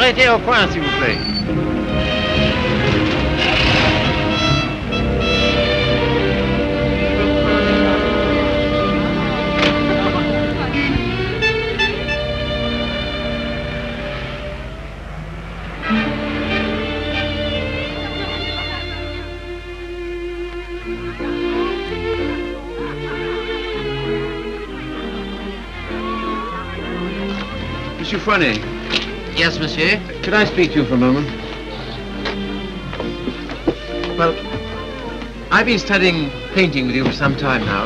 Arrêtez au coin, s'il vous plaît. Monsieur Fournet. Yes, monsieur? Could I speak to you for a moment? Well, I've been studying painting with you for some time now.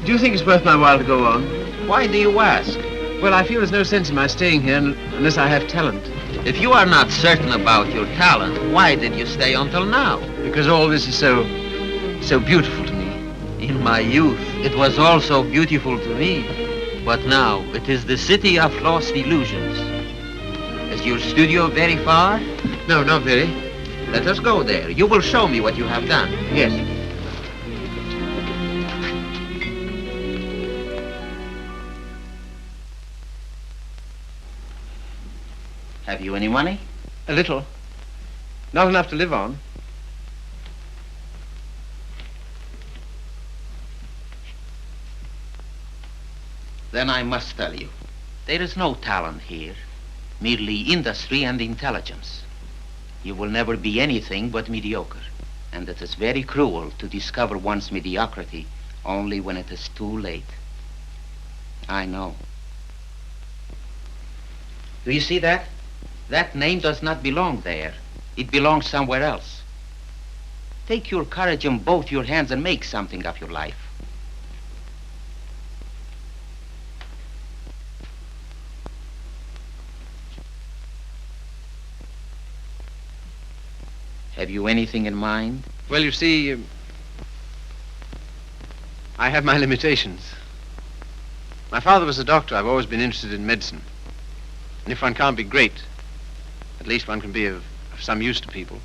Do you think it's worth my while to go on? Why do you ask? Well, I feel there's no sense in my staying here unless I have talent. If you are not certain about your talent, why did you stay until now? Because all this is so beautiful to me. In my youth, it was also beautiful to me. But now, it is the city of lost illusions. Is your studio very far? No, not very. Let us go there. You will show me what you have done. Yes. Have you any money? A little. Not enough to live on. Then I must tell you, there is no talent here, merely industry and intelligence. You will never be anything but mediocre, and it is very cruel to discover one's mediocrity only when it is too late. I know. Do you see that? That name does not belong there. It belongs somewhere else. Take your courage in both your hands and make something of your life. Have you anything in mind? Well, you see, I have my limitations. My father was a doctor. I've always been interested in medicine. And if one can't be great, at least one can be of some use to people.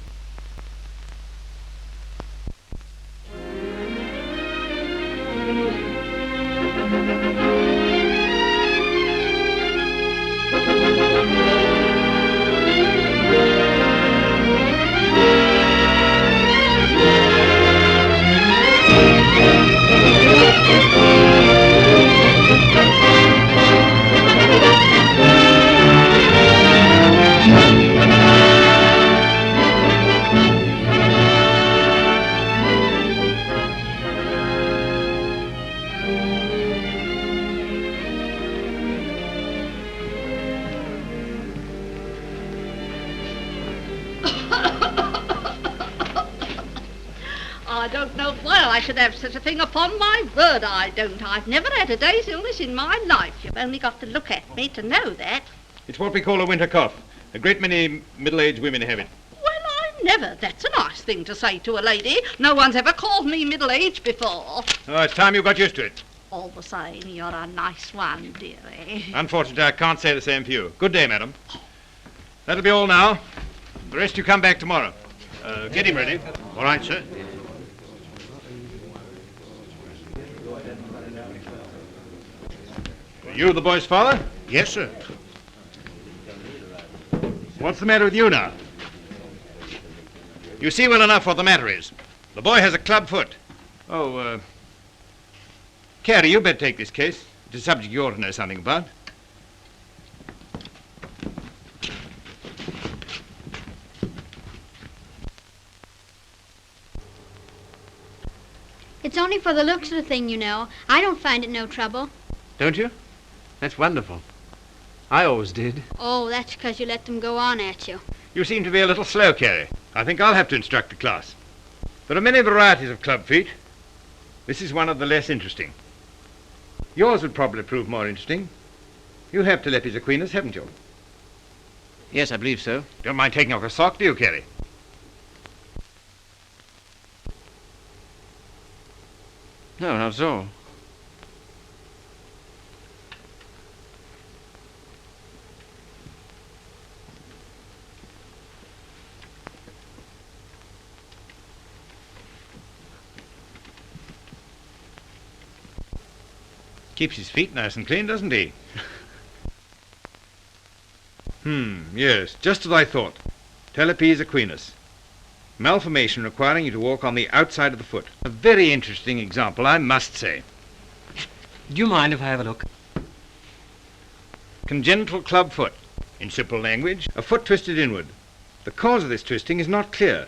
I don't know why I should have such a thing, upon my word I don't. I've never had a day's illness in my life. You've only got to look at me to know that. It's what we call a winter cough. A great many middle-aged women have it. Well, I never. That's a nice thing to say to a lady. No one's ever called me middle-aged before. Oh, it's time you got used to it. All the same, you're a nice one, dearie. Unfortunately, I can't say the same for you. Good day, madam. That'll be all now. The rest you come back tomorrow. Get him ready. All right, sir. You the boy's father? Yes, sir. What's the matter with you now? You see well enough what the matter is. The boy has a club foot. Oh, Carey, you better take this case. It's a subject you ought to know something about. It's only for the looks of the thing, you know. I don't find it no trouble. Don't you? That's wonderful. I always did. Oh, that's because you let them go on at you. You seem to be a little slow, Carey. I think I'll have to instruct the class. There are many varieties of club feet. This is one of the less interesting. Yours would probably prove more interesting. You have Telepis equinus, haven't you? Yes, I believe so. Don't mind taking off a sock, do you, Carey? No, not at all. Keeps his feet nice and clean, doesn't he? Yes, just as I thought. Talipes equinus. Malformation requiring you to walk on the outside of the foot. A very interesting example, I must say. Do you mind if I have a look? Congenital club foot. In simple language, a foot twisted inward. The cause of this twisting is not clear.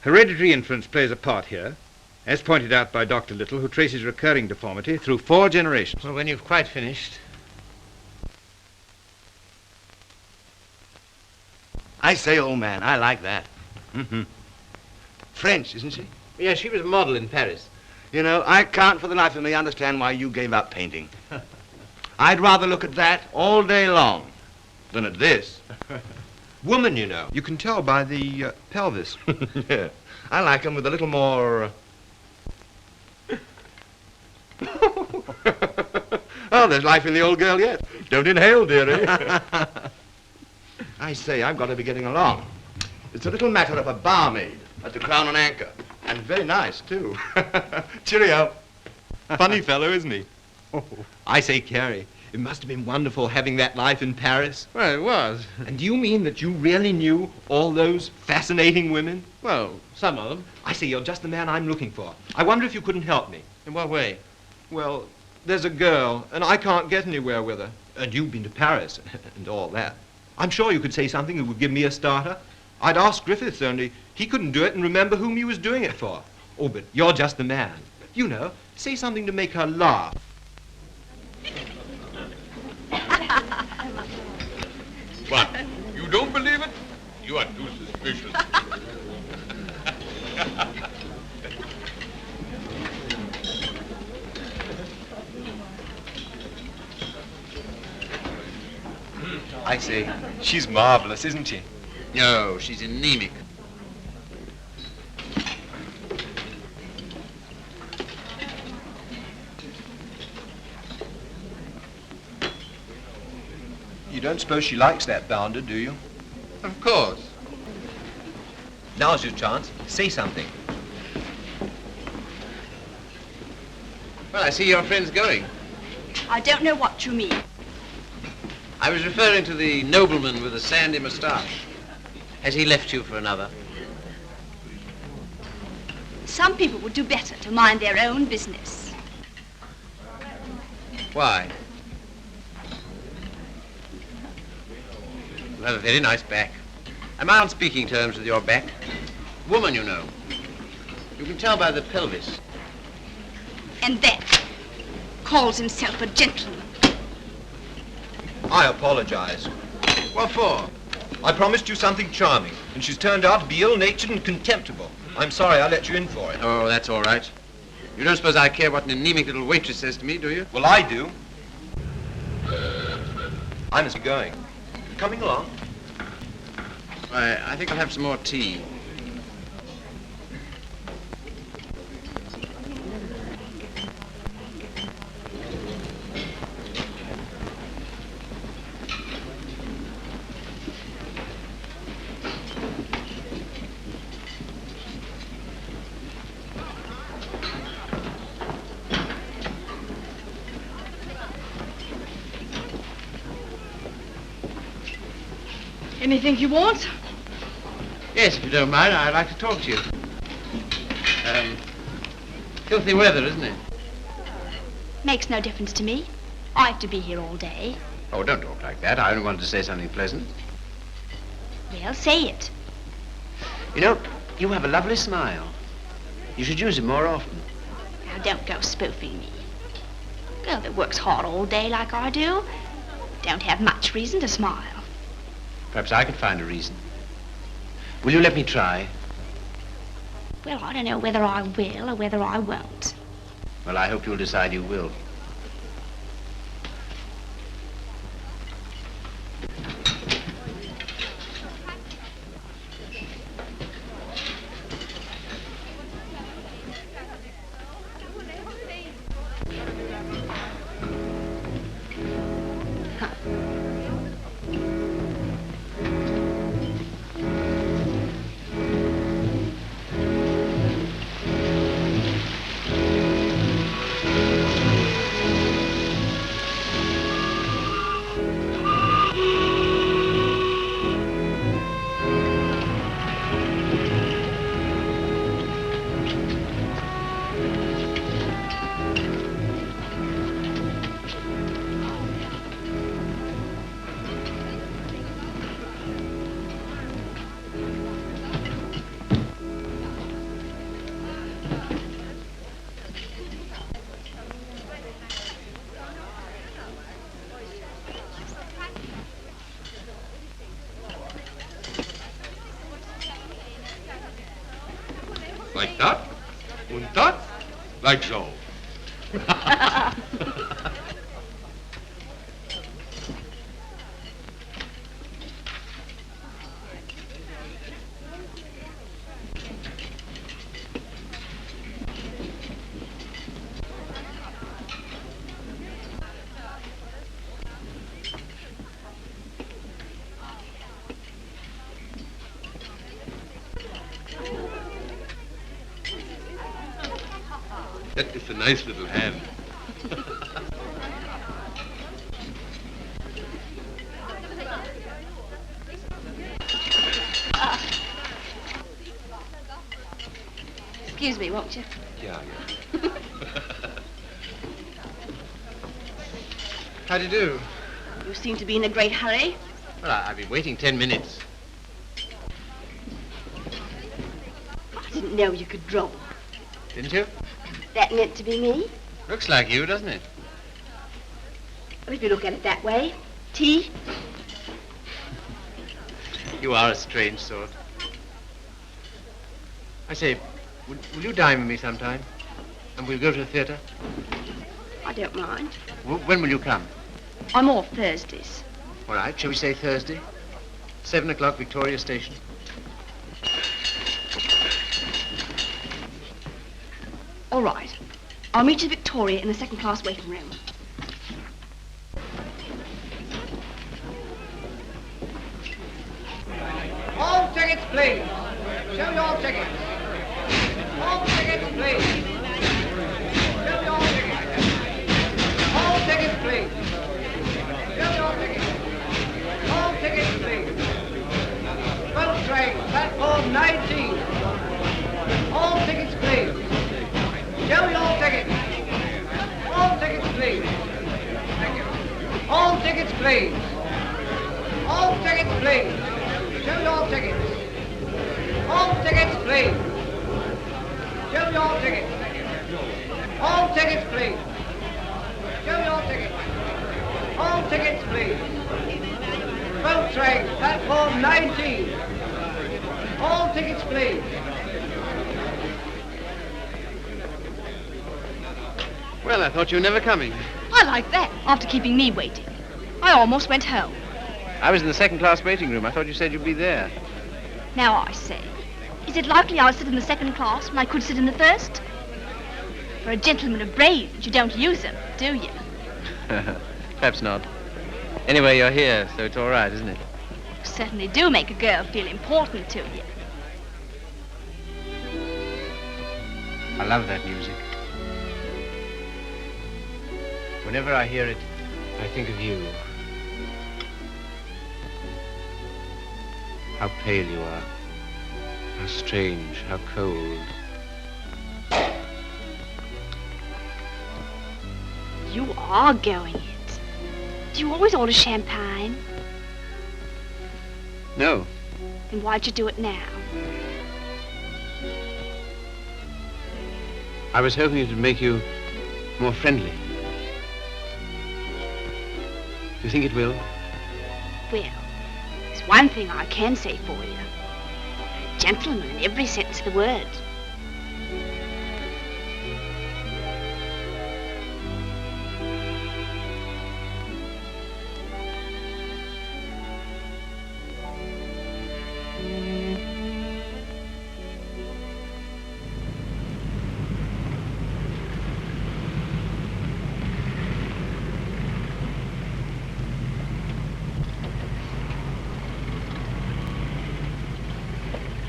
Hereditary influence plays a part here, as pointed out by Dr. Little, who traces recurring deformity through 4 generations. Well, when you've quite finished. I say, old man, I like that. French, isn't she? Yeah, she was a model in Paris. You know, I can't for the life of me understand why you gave up painting. I'd rather look at that all day long than at this. Woman, you know. You can tell by the pelvis. Yeah. I like them with a little more... Oh, there's life in the old girl yet. Don't inhale, dearie. I say, I've got to be getting along. It's a little matter of a barmaid at the Crown and Anchor. And very nice, too. Cheerio. Funny fellow, isn't he? I say, Carey, it must have been wonderful having that life in Paris. Well, it was. And do you mean that you really knew all those fascinating women? Well, some of them. I say, you're just the man I'm looking for. I wonder if you couldn't help me. In what way? Well, there's a girl, and I can't get anywhere with her. And you've been to Paris and all that. I'm sure you could say something that would give me a starter. I'd ask Griffiths, only he couldn't do it and remember whom he was doing it for. Oh, but you're just the man. You know, say something to make her laugh. What? You don't believe it? You are too suspicious. I say, she's marvelous, isn't she? No, she's anemic. You don't suppose she likes that bounder, do you? Of course. Now's your chance. Say something. Well, I see your friend's going. I don't know what you mean. I was referring to the nobleman with the sandy moustache. Has he left you for another? Some people would do better to mind their own business. Why? You have a very nice back. Am I on speaking terms with your back? Woman, you know. You can tell by the pelvis. And that calls himself a gentleman. I apologize. What for? I promised you something charming, and she's turned out to be ill-natured and contemptible. I'm sorry I let you in for it. Oh, that's all right. You don't suppose I care what an anemic little waitress says to me, do you? Well, I do. I must be going. Coming along? Why, I think I'll have some more tea. Anything you want? Yes, if you don't mind, I'd like to talk to you. Filthy weather, isn't it? Makes no difference to me. I have to be here all day. Oh, don't talk like that. I only wanted to say something pleasant. Well, say it. You know, you have a lovely smile. You should use it more often. Now, don't go spoofing me. A girl that works hard all day like I do don't have much reason to smile. Perhaps I could find a reason. Will you let me try? Well, I don't know whether I will or whether I won't. Well, I hope you'll decide you will. Like that? And that? Like so. That is a nice little hand. Excuse me, won't you? Yeah. How do you do? You seem to be in a great hurry. Well, I've been waiting 10 minutes. I didn't know you could draw. Didn't you? That meant to be me? Looks like you, doesn't it? Well, if you look at it that way. Tea? You are a strange sort. I say, will you dine with me sometime? And we'll go to the theatre? I don't mind. When will you come? I'm off Thursdays. All right, shall we say Thursday? 7 o'clock, Victoria Station. All right. I'll meet you at Victoria in the second-class waiting room. All tickets, please. Show your tickets. All tickets, please. Show your tickets. All tickets, please. Show your tickets. All tickets, please. Boat train, platform 19. All tickets, please. Show your tickets. All tickets, please. Thank you. All tickets, please. All tickets, please. Show your tickets. All tickets, please. Show your tickets. All tickets, please. Show your tickets. All tickets, please. Boat train, platform 19. All tickets, please. Well, I thought you were never coming. I like that, after keeping me waiting. I almost went home. I was in the second-class waiting room. I thought you said you'd be there. Now I say, is it likely I'll sit in the second class when I could sit in the first? For a gentleman of brains, you don't use them, do you? Perhaps not. Anyway, you're here, so it's all right, isn't it? You certainly do make a girl feel important to you. I love that music. Whenever I hear it, I think of you. How pale you are. How strange, how cold. You are going it. Do you always order champagne? No. Then why'd you do it now? I was hoping it would make you more friendly. Do you think it will? Well, there's one thing I can say for you. A gentleman in every sense of the word.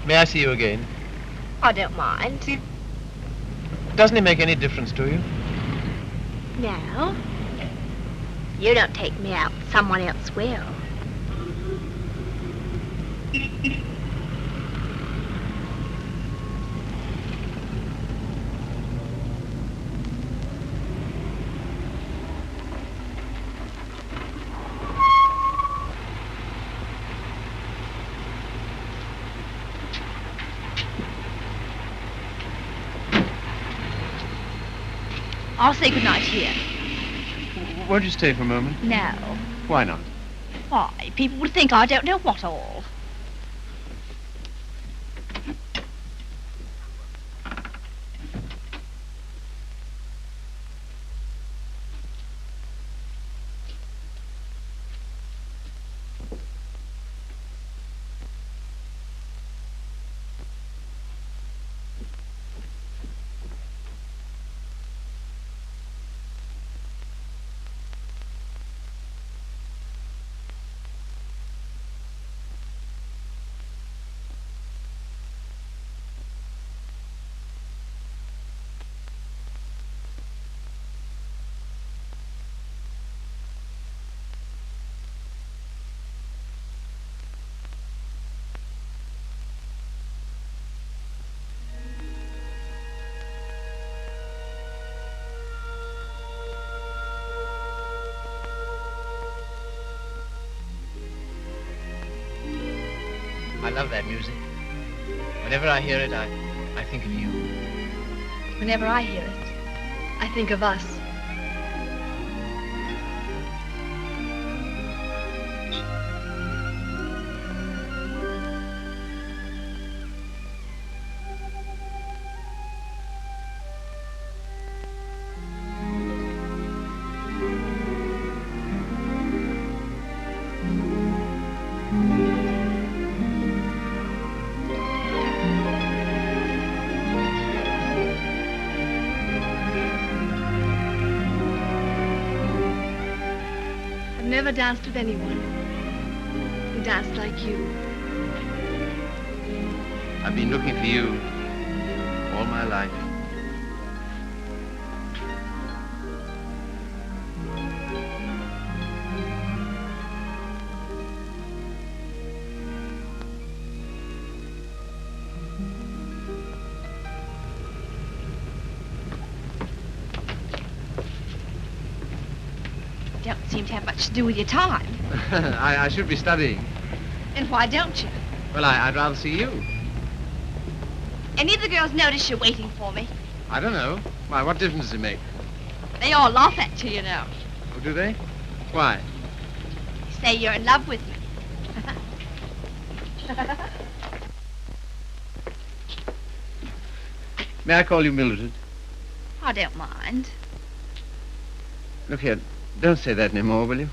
May I see you again? I don't mind. Doesn't it make any difference to you? No. You don't take me out, someone else will. I'll say goodnight here. Won't you stay for a moment? No. Why not? Why? People would think I don't know what all. love that music. Whenever I hear it, I think of you. Whenever I hear it, I think of us. Never danced with anyone who danced like you. I've been looking for you all my life. Don't seem to have much to do with your time. I should be studying. And why don't you? Well, I'd rather see you. Any of the girls notice you're waiting for me? I don't know. Why, what difference does it make? They all laugh at you, you know. Oh, do they? Why? Say you're in love with me. May I call you Mildred? I don't mind. Look here, don't say that anymore, will you?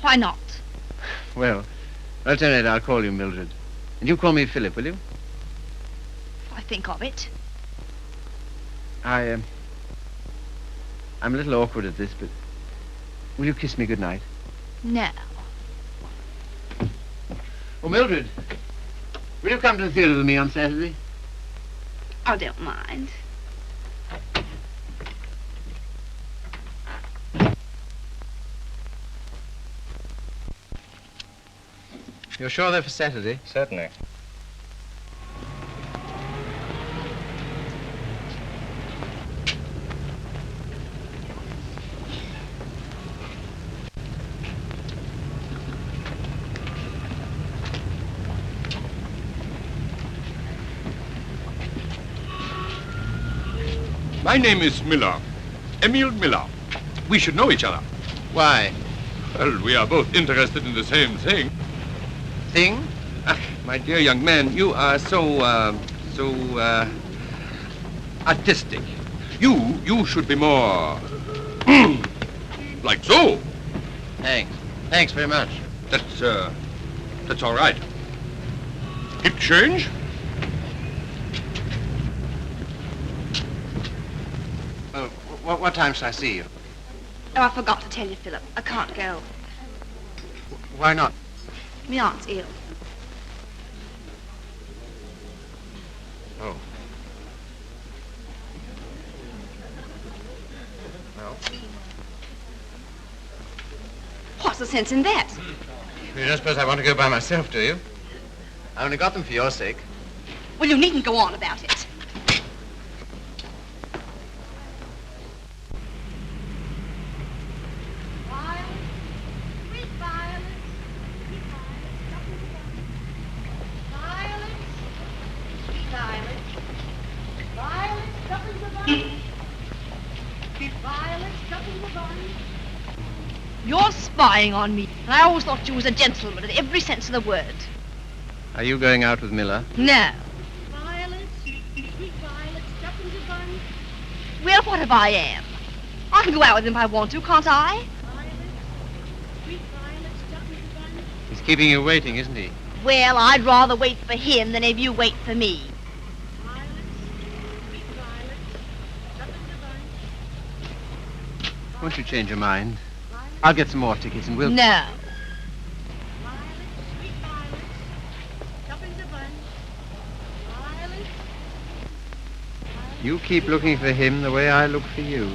Why not? Well, at any rate, I'll call you Mildred. And you call me Philip, will you? I think of it. I'm a little awkward at this, but will you kiss me goodnight? No. Oh, Mildred, will you come to the theatre with me on Saturday? I don't mind. You're sure they're for Saturday? Certainly. My name is Miller. Emil Miller. We should know each other. Why? Well, we are both interested in the same thing. Thing? Ah, my dear young man, you are so artistic. You should be more like so. Thanks. Thanks very much. That's all right. Keep change? What time shall I see you? Oh, I forgot to tell you, Philip. I can't go. Why not? My aunt's ill. Oh. Well? What's the sense in that? You don't suppose I want to go by myself, do you? I only got them for your sake. Well, you needn't go on about it. You're spying on me, and I always thought you was a gentleman in every sense of the word. Are you going out with Miller? No. Well, what if I am? I can go out with him if I want to, can't I? He's keeping you waiting, isn't he? Well, I'd rather wait for him than if you wait for me. Won't you change your mind? I'll get some more tickets and we'll... No. You keep looking for him the way I look for you.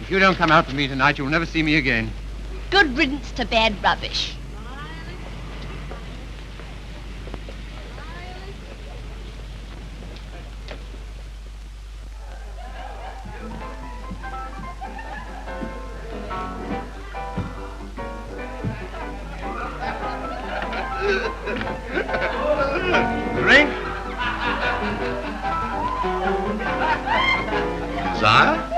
If you don't come out with me tonight, you'll never see me again. Good riddance to bad rubbish. Drink? Sire?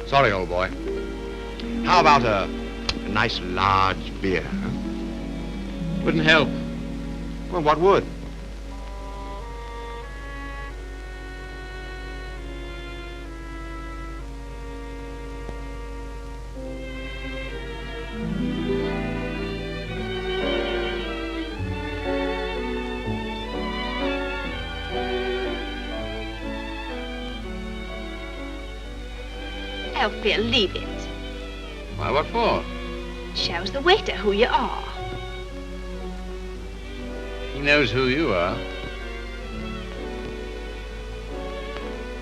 Sorry, old boy. How about a nice large beer? Huh? Wouldn't help. Well, what would? Oh, Phil, leave it. Why, what for? Shows the waiter who you are. He knows who you are.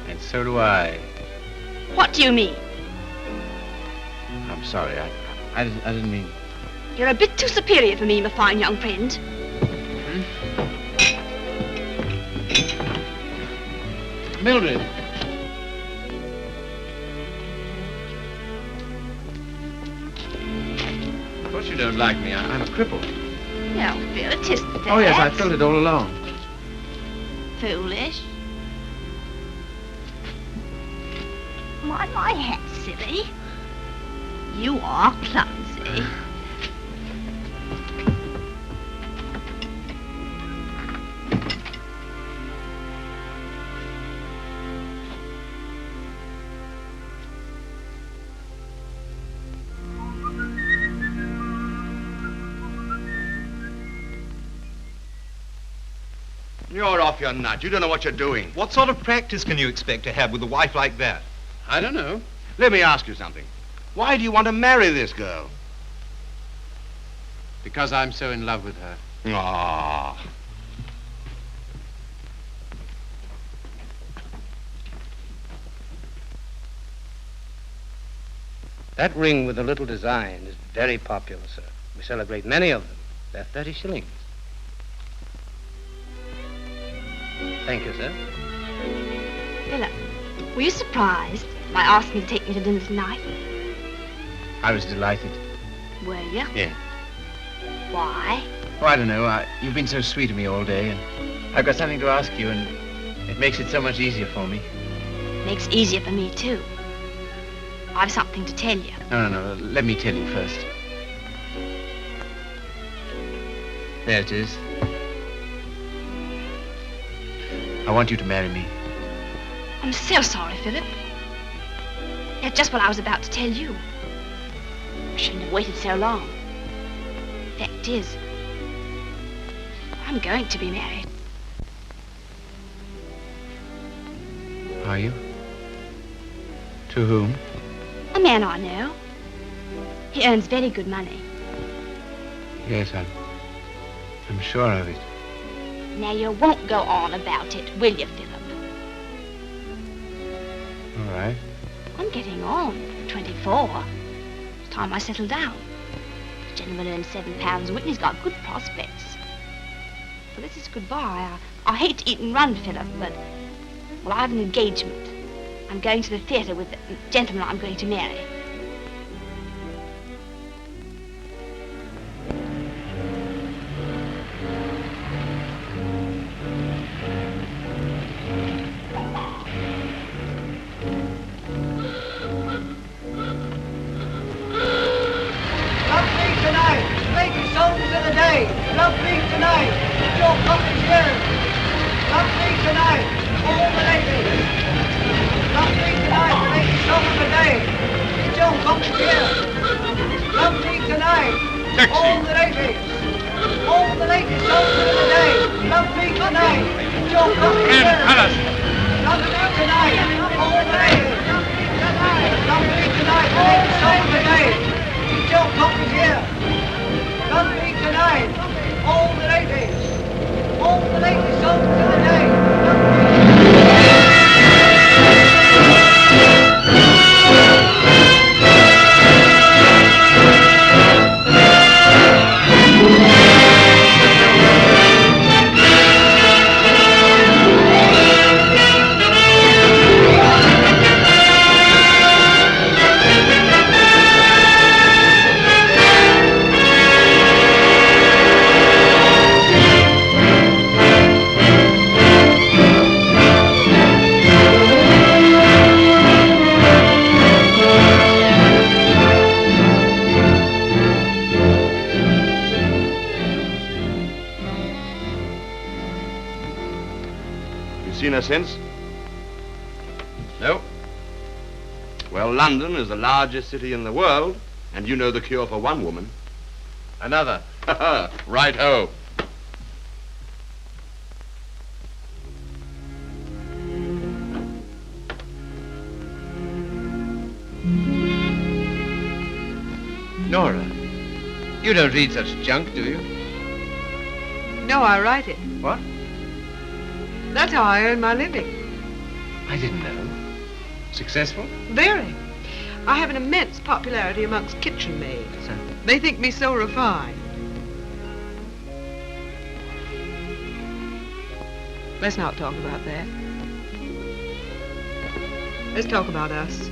And so do I. What do you mean? I'm sorry, I didn't mean... You're a bit too superior for me, my fine young friend. Mildred. Of course you don't like me. I'm a cripple. No, Phil, it isn't that. Oh, yes, I felt it all along. Foolish. Mind my hat, silly. You are clumsy. You're off your nut. You don't know what you're doing. What sort of practice can you expect to have with a wife like that? I don't know. Let me ask you something. Why do you want to marry this girl? Because I'm so in love with her. Ah. That ring with the little design is very popular, sir. We sell a great many of them. They're 30 shillings. Thank you, sir. Philip, were you surprised by asking me to take me to dinner tonight? I was delighted. Were you? Yeah. Why? Oh, I don't know. You've been so sweet to me all day, and I've got something to ask you, and it makes it so much easier for me. Makes it easier for me, too. I've something to tell you. No. Let me tell you first. There it is. I want you to marry me. I'm so sorry, Philip. That's just what I was about to tell you. I shouldn't have waited so long. Fact is, I'm going to be married. Are you? To whom? A man I know. He earns very good money. Yes, I'm sure of it. Now, you won't go on about it, will you, Philip? All right. I'm getting on. 24. It's time I settle down. The gentleman earns £7 a week and he's got good prospects. Well, this is goodbye. I hate to eat and run, Philip, but, well, I have an engagement. I'm going to the theatre with the gentleman I'm going to marry. Seen her since? No. Well, London is the largest city in the world, and you know the cure for one woman. Another. Right-ho. Nora, you don't read such junk, do you? No, I write it. What? That's how I earn my living. I didn't know. Successful? Very. I have an immense popularity amongst kitchen maids. They think me so refined. Let's not talk about that. Let's talk about us.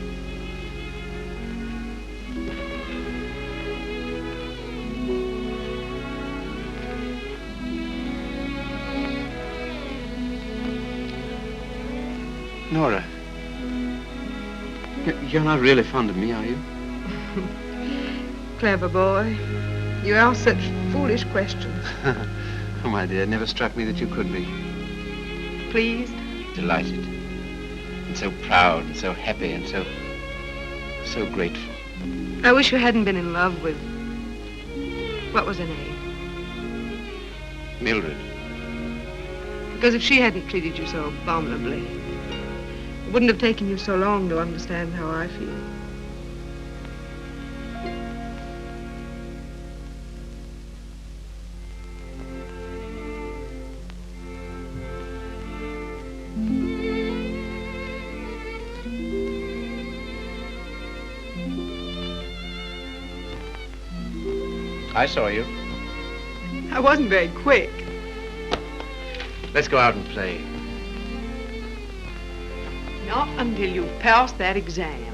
Nora, you're not really fond of me, are you? Clever boy. You ask such foolish questions. Oh, my dear, it never struck me that you could be. Pleased? Delighted. And so proud and so happy and so grateful. I wish you hadn't been in love with... What was her name? Mildred. Because if she hadn't treated you so abominably, it wouldn't have taken you so long to understand how I feel. I saw you. I wasn't very quick. Let's go out and play. Not until you've passed that exam.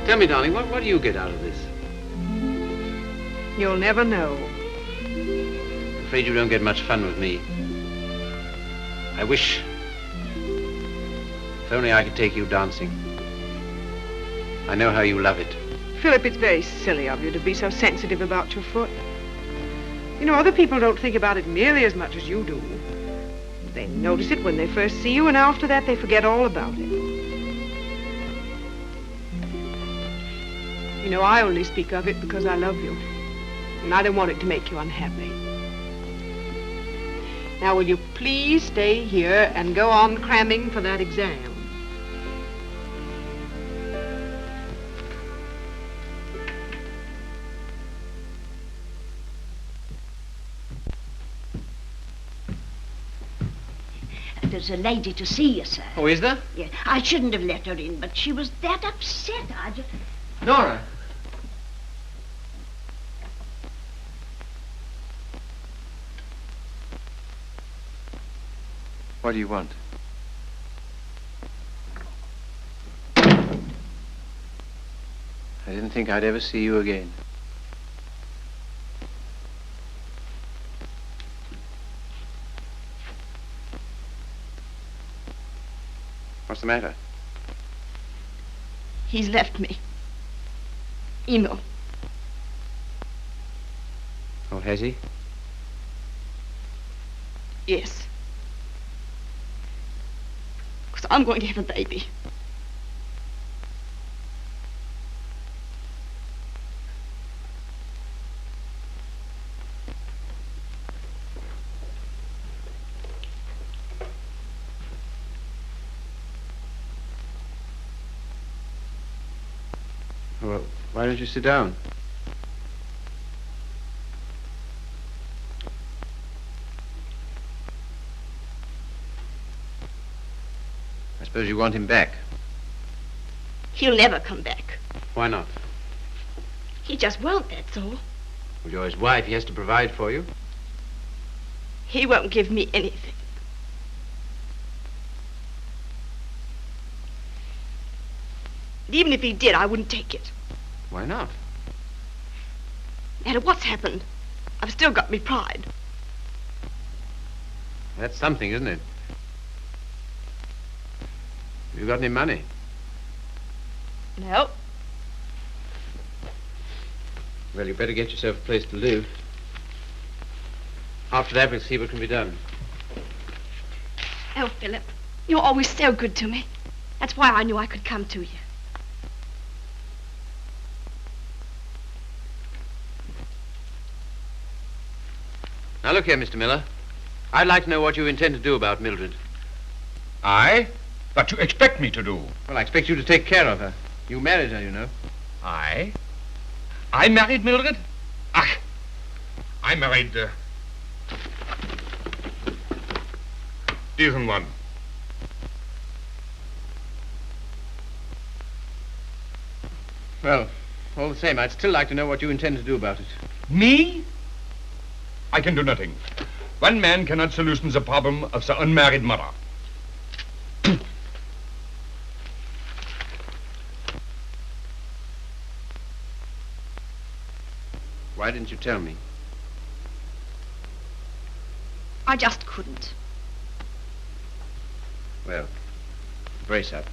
Tell me, darling, what do you get out of this? You'll never know. I'm afraid you don't get much fun with me. I wish... if only I could take you dancing. I know how you love it. Philip, it's very silly of you to be so sensitive about your foot. You know, other people don't think about it nearly as much as you do. They notice it when they first see you, and after that they forget all about it. You know, I only speak of it because I love you, and I don't want it to make you unhappy. Now, will you please stay here and go on cramming for that exam? There's a lady to see you, sir. Oh, is there? Yeah, I shouldn't have let her in, but she was that upset. I just... Nora. What do you want? I didn't think I'd ever see you again. What's the matter? He's left me. You know. Oh, has he? Yes. Because I'm going to have a baby. Well, why don't you sit down? I suppose you want him back. He'll never come back. Why not? He just won't, that's all. Well, you're his wife. He has to provide for you. He won't give me anything. And even if he did, I wouldn't take it. Why not? No matter what's happened, I've still got me pride. That's something, isn't it? You got any money? No. Well, you better get yourself a place to live. After that, we'll see what can be done. Oh, Philip, you're always so good to me. That's why I knew I could come to you. Now, look here, Mr. Miller. I'd like to know what you intend to do about Mildred. I? What you expect me to do? Well, I expect you to take care of her. You married her, you know. I? I married Mildred? Ach, I married, diesen one. Well, all the same, I'd still like to know what you intend to do about it. Me? I can do nothing. One man cannot solution the problem of the unmarried mother. Why didn't you tell me? I just couldn't. Well, brace up.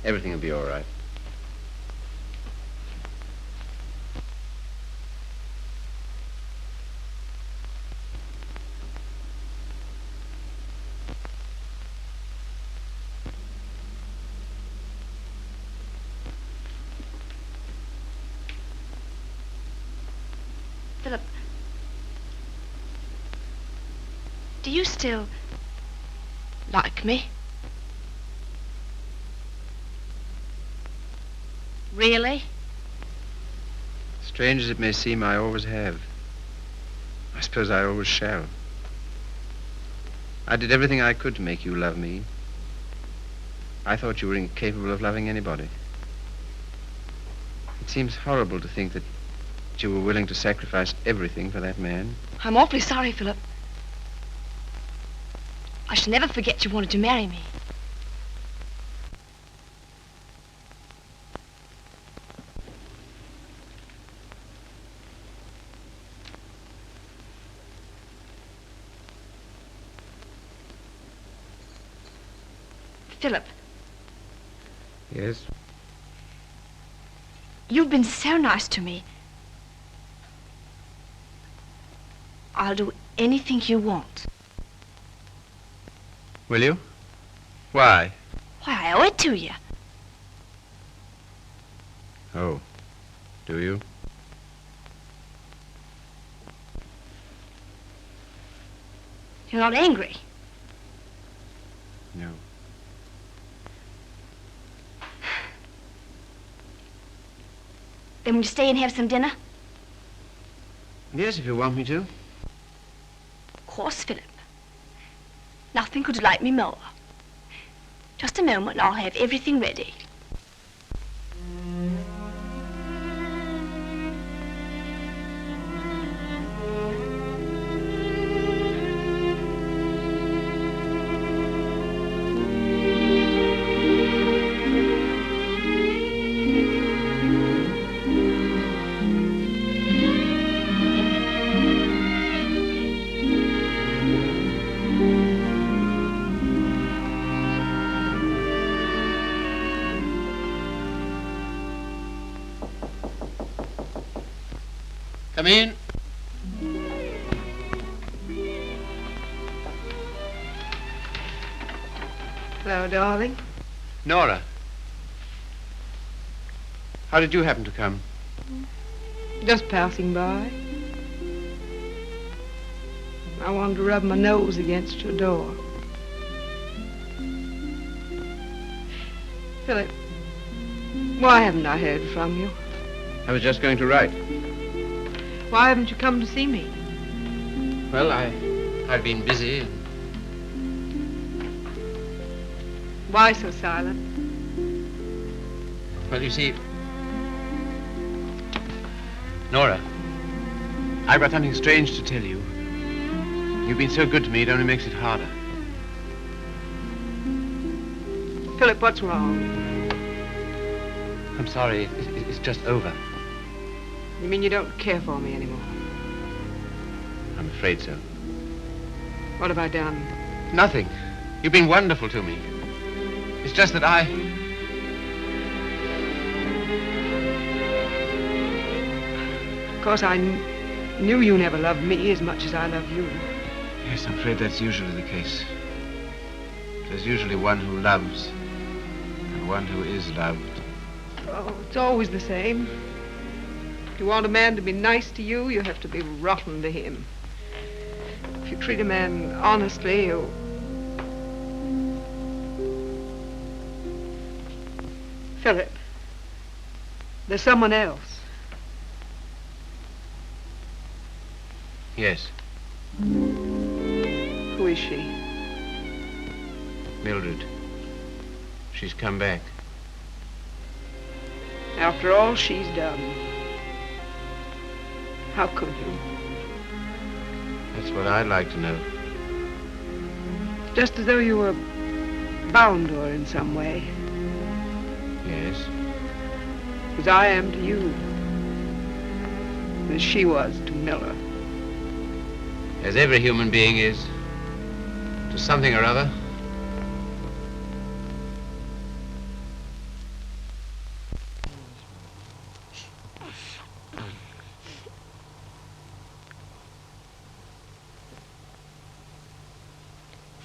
Everything will be all right. Philip, do you still like me? Really? Strange as it may seem, I always have. I suppose I always shall. I did everything I could to make you love me. I thought you were incapable of loving anybody. It seems horrible to think that you were willing to sacrifice everything for that man. I'm awfully sorry, Philip. I shall never forget you wanted to marry me. Philip, Yes? you've been so nice to me. I'll do anything you want. Will you? Why? Why, I owe it to you. Oh, do you? You're not angry. No. Then will you stay and have some dinner? Yes, if you want me to. Of course, Philip. Nothing could delight me more. Just a moment and I'll have everything ready. Come in. Hello, darling. Nora. How did you happen to come? Just passing by. I wanted to rub my nose against your door. Philip, why haven't I heard from you? I was just going to write. Why haven't you come to see me? Well, I've been busy. Why so silent? Well, you see, Nora, I've got something strange to tell you. You've been so good to me, it only makes it harder. Philip, what's wrong? I'm sorry, it's just over. You mean you don't care for me anymore? I'm afraid so. What have I done? Nothing. You've been wonderful to me. It's just that Of course, I knew you never loved me as much as I love you. Yes, I'm afraid that's usually the case. There's usually one who loves and one who is loved. Oh, it's always the same. If you want a man to be nice to you, you have to be rotten to him. If you treat a man honestly, you... Philip, there's someone else. Yes, Who is she? Mildred. She's come back. After all she's done. How could you? That's what I'd like to know. Just as though you were bound to her in some way. Yes. As I am to you. As she was to Miller. As every human being is. To something or other.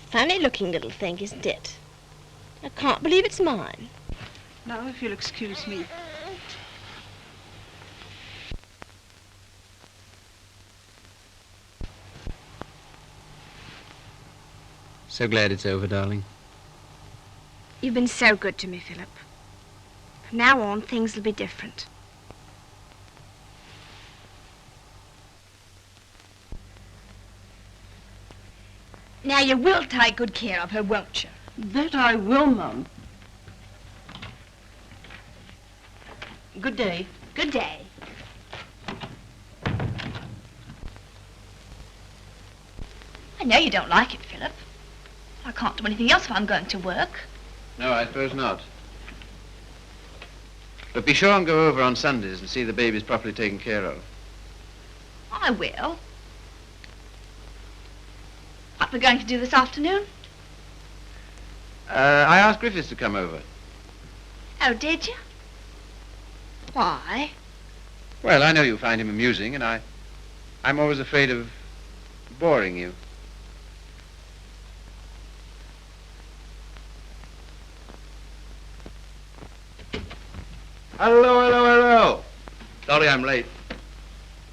Funny looking little thing, isn't it? I can't believe it's mine. Now, if you'll excuse me. So glad it's over, darling. You've been so good to me, Philip. From now on, things will be different. Now, you will take good care of her, won't you? That I will, Mum. Good day. Good day. I know you don't like it, Philip. I can't do anything else if I'm going to work. No, I suppose not. But be sure and go over on Sundays and see the babies properly taken care of. I will. What we're going to do this afternoon? I asked Griffiths to come over. Oh, did you? Why? Well, I know you find him amusing, and I'm always afraid of boring you. Hello, hello, hello. Sorry I'm late.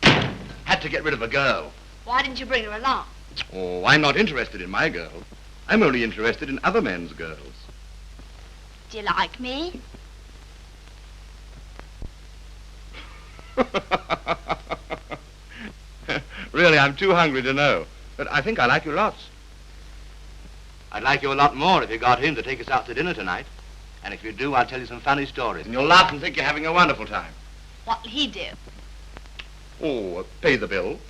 Had to get rid of a girl. Why didn't you bring her along? Oh, I'm not interested in my girl. I'm only interested in other men's girls. Do you like me? Really, I'm too hungry to know. But I think I like you lots. I'd like you a lot more if you got him to take us out to dinner tonight. And if you do, I'll tell you some funny stories. And you'll laugh and think you're having a wonderful time. What'll he do? Oh, pay the bill.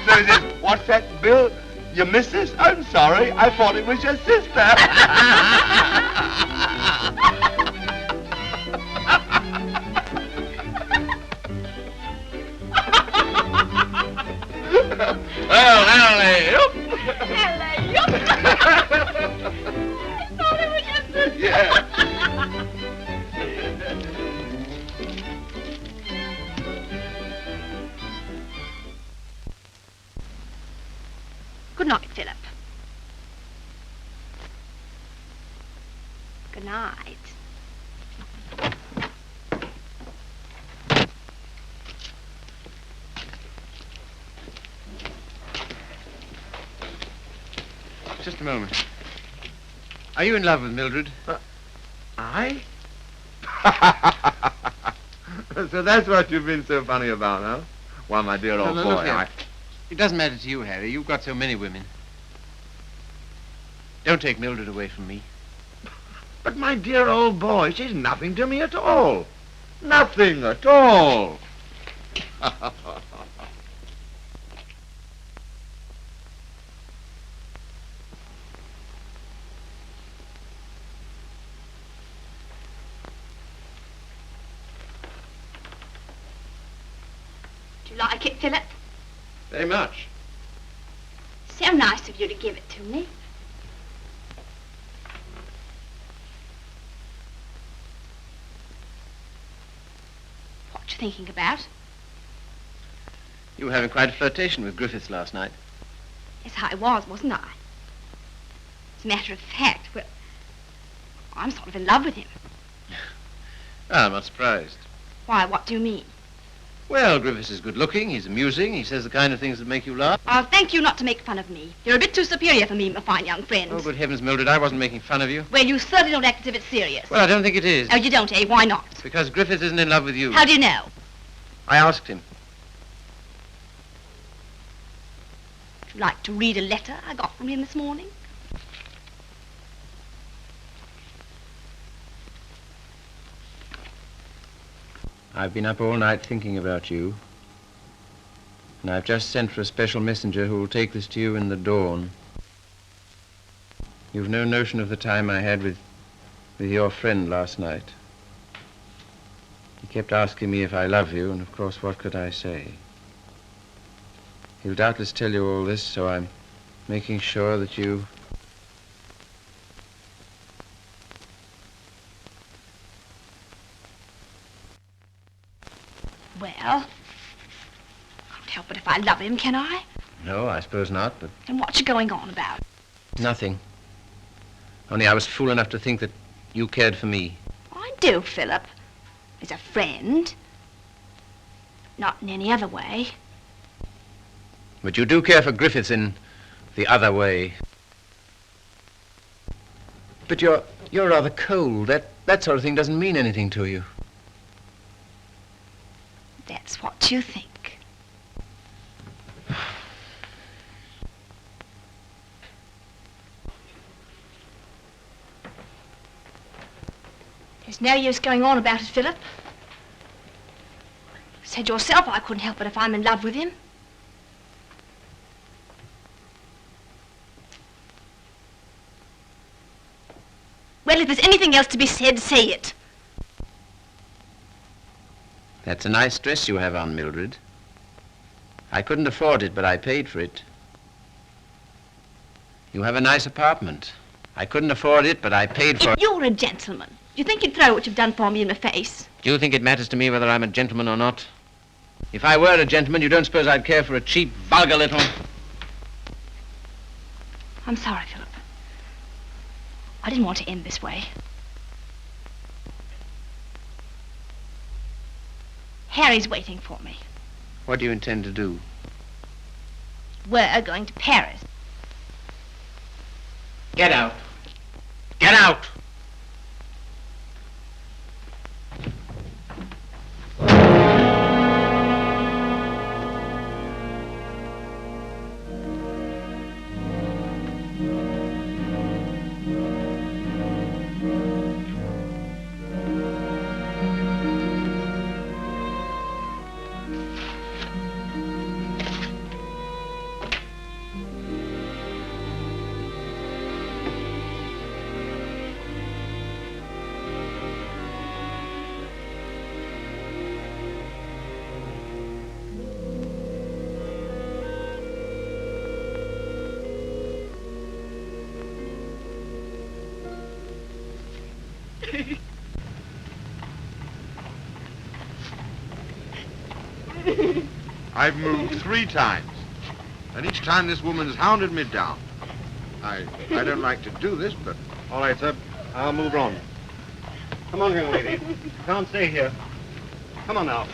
So he says, what's that bill? Your missus? I'm sorry. I thought it was your sister. Well, hallelujah. I thought it was your sister. Yeah. Good night, Philip. Good night. Just a moment. Are you in love with Mildred? I? So that's what you've been so funny about, huh? Well, my dear old No, boy, look here. It doesn't matter to you, Harry. You've got so many women. Don't take Mildred away from me. But my dear old boy, she's nothing to me at all. Nothing at all. Do you like it, Philip? Very much. So nice of you to give it to me. What you thinking about? You were having quite a flirtation with Griffiths last night. Yes, I was, wasn't I? As a matter of fact, well, I'm sort of in love with him. Ah, I'm not surprised. Why, what do you mean? Well, Griffiths is good looking, he's amusing, he says the kind of things that make you laugh. I'll thank you not to make fun of me. You're a bit too superior for me, my fine young friend. Oh, good heavens, Mildred, I wasn't making fun of you. Well, you certainly don't act as if it's serious. Well, I don't think it is. Oh, you don't, eh? Why not? Because Griffiths isn't in love with you. How do you know? I asked him. Would you like to read a letter I got from him this morning? I've been up all night thinking about you. And I've just sent for a special messenger who will take this to you in the dawn. You've no notion of the time I had with your friend last night. He kept asking me if I love you, and of course, what could I say? He'll doubtless tell you all this, so I'm making sure that you... Well, can't help it if I love him, can I? No, I suppose not, but... Then what's you going on about? Nothing. Only I was fool enough to think that you cared for me. I do, Philip. As a friend. Not in any other way. But you do care for Griffiths in the other way. But you're rather cold. That sort of thing doesn't mean anything to you. That's what you think. There's no use going on about it, Philip. Said yourself I couldn't help it if I'm in love with him. Well, if there's anything else to be said, say it. That's a nice dress you have on, Mildred. I couldn't afford it, but I paid for it. You have a nice apartment. I couldn't afford it, but I paid for it. If you're a gentleman, do you think you'd throw what you've done for me in my face? Do you think it matters to me whether I'm a gentleman or not? If I were a gentleman, you don't suppose I'd care for a cheap, vulgar little... I'm sorry, Philip. I didn't want to end this way. Harry's waiting for me. What do you intend to do? We're going to Paris. Get out. Get out! I've moved 3 times, and each time this woman's hounded me down. I don't like to do this, but... All right, sir. I'll move on. Come on, young lady. You can't stay here. Come on now.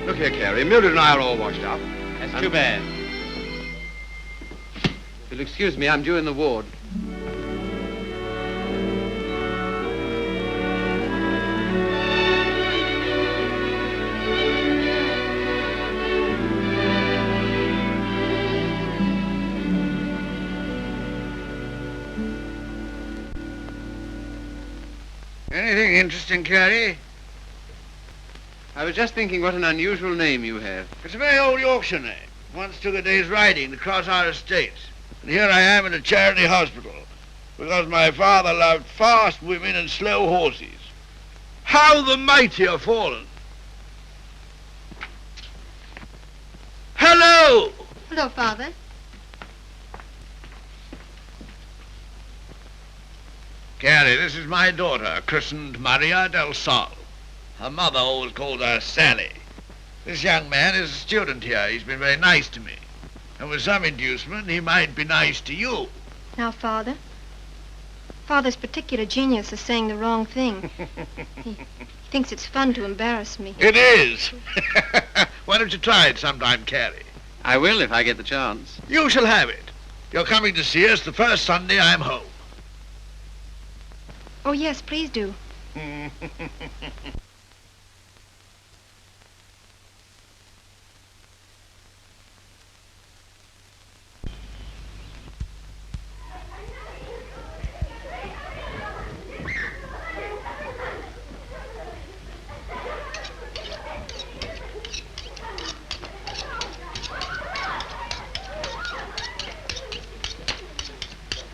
Look here, Carey. Mildred and I are all washed up. That's too bad. If you'll excuse me, I'm due in the ward. Anything interesting, Carey? I was just thinking what an unusual name you have. It's a very old Yorkshire name. Once took a day's riding across our estates. And here I am in a charity hospital because my father loved fast women and slow horses. How the mighty are fallen. Hello! Hello, Father. Carey, this is my daughter, christened Maria del Sol. Her mother always called her Sally. This young man is a student here. He's been very nice to me. And with some inducement, he might be nice to you. Now, Father. Father's particular genius is saying the wrong thing. He thinks it's fun to embarrass me. It is. Why don't you try it sometime, Carey? I will if I get the chance. You shall have it. You're coming to see us the first Sunday I'm home. Oh, yes, please do.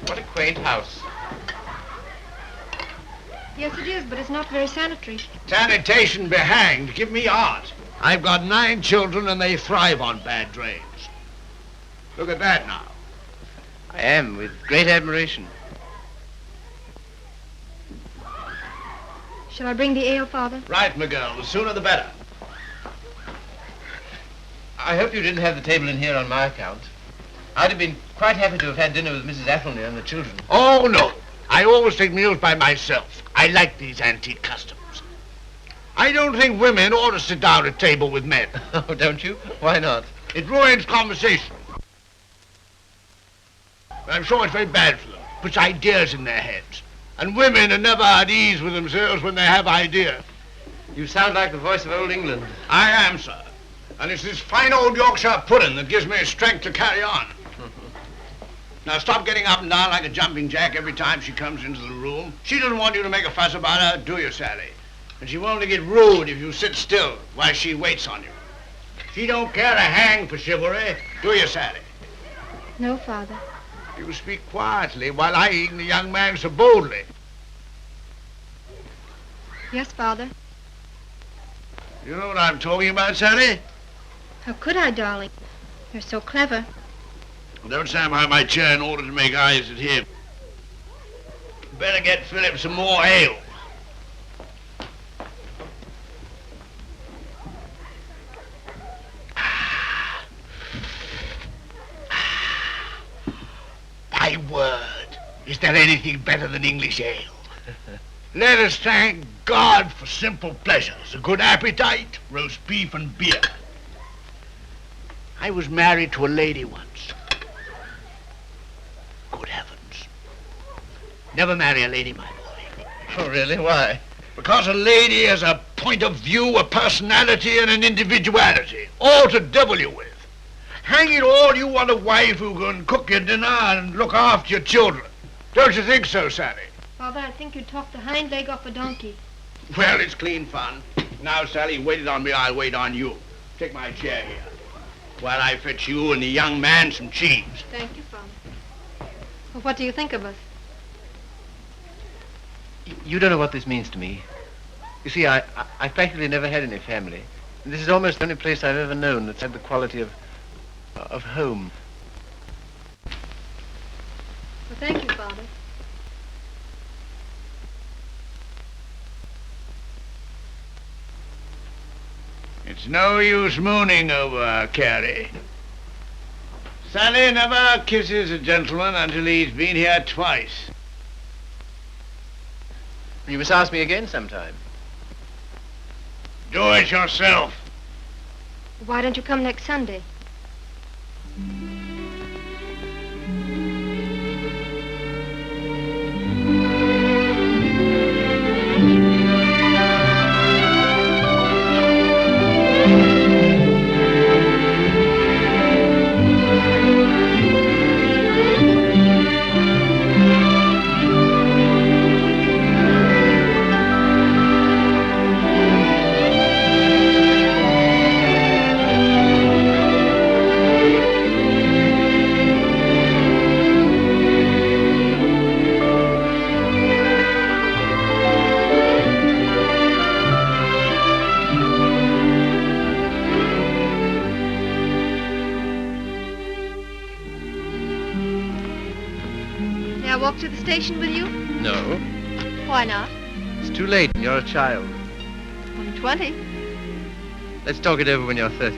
What a quaint house. Yes, it is, but it's not very sanitary. Sanitation be hanged. Give me art. I've got 9 children and they thrive on bad drains. Look at that now. I am, with great admiration. Shall I bring the ale, Father? Right, my girl. The sooner the better. I hope you didn't have the table in here on my account. I'd have been quite happy to have had dinner with Mrs. Athelney and the children. Oh, no. I always take meals by myself. I like these antique customs. I don't think women ought to sit down at table with men. Oh, don't you? Why not? It ruins conversation. I'm sure it's very bad for them. Puts ideas in their heads. And women are never at ease with themselves when they have ideas. You sound like the voice of old England. I am, sir. And it's this fine old Yorkshire pudding that gives me strength to carry on. Now stop getting up and down like a jumping jack every time she comes into the room. She doesn't want you to make a fuss about her, do you, Sally? And she won't get rude if you sit still while she waits on you. She don't care a hang for chivalry, do you, Sally? No, Father. You speak quietly while eyeing the young man so boldly. Yes, Father. You know what I'm talking about, Sally? How could I, darling? You're so clever. Don't stand behind my chair in order to make eyes at him. Better get Philip some more ale. My word, is there anything better than English ale? Let us thank God for simple pleasures, a good appetite, roast beef and beer. I was married to a lady once. Good heavens. Never marry a lady, my boy. Oh, really? Why? Because a lady has a point of view, a personality, and an individuality, all to devil you with. Hang it all, you want a wife who can cook your dinner and look after your children. Don't you think so, Sally? Father, I think you talked the hind leg off a donkey. Well, it's clean fun. Now, Sally, you waited on me, I'll wait on you. Take my chair here, while I fetch you and the young man some cheese. Thank you, Father. Well, what do you think of us? You don't know what this means to me. You see, I practically never had any family. And this is almost the only place I've ever known that's had the quality of home. Well, thank you, Father. It's no use mooning over Carey. Sally never kisses a gentleman until he's been here twice. You must ask me again sometime. Do it yourself. Why don't you come next Sunday? To the station with you? No. Why not? It's too late. You're a child. I'm 20. Let's talk it over when you're 30.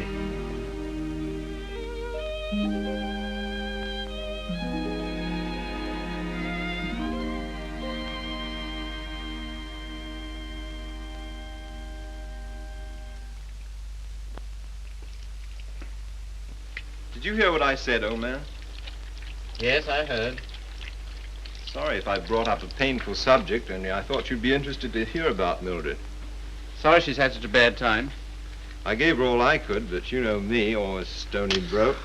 Did you hear what I said, old man? Yes, I heard. Sorry if I brought up a painful subject, only I thought you'd be interested to hear about Mildred. Sorry she's had such a bad time. I gave her all I could, but you know me, always stony broke.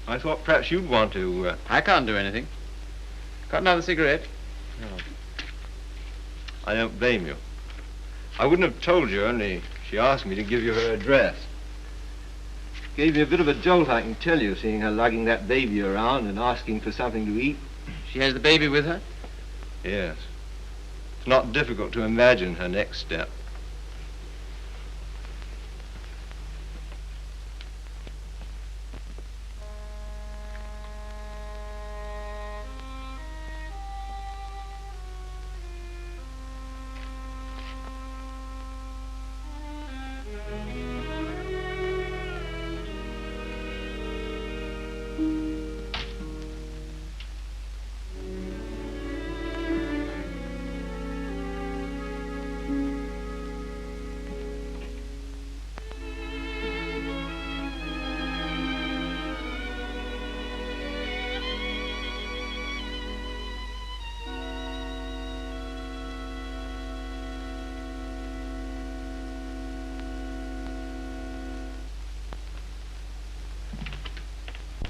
I thought perhaps you'd want to... I can't do anything. Got another cigarette? Oh. I don't blame you. I wouldn't have told you, only she asked me to give you her address. Gave me a bit of a jolt, I can tell you, seeing her lugging that baby around and asking for something to eat. She has the baby with her? Yes. It's not difficult to imagine her next step.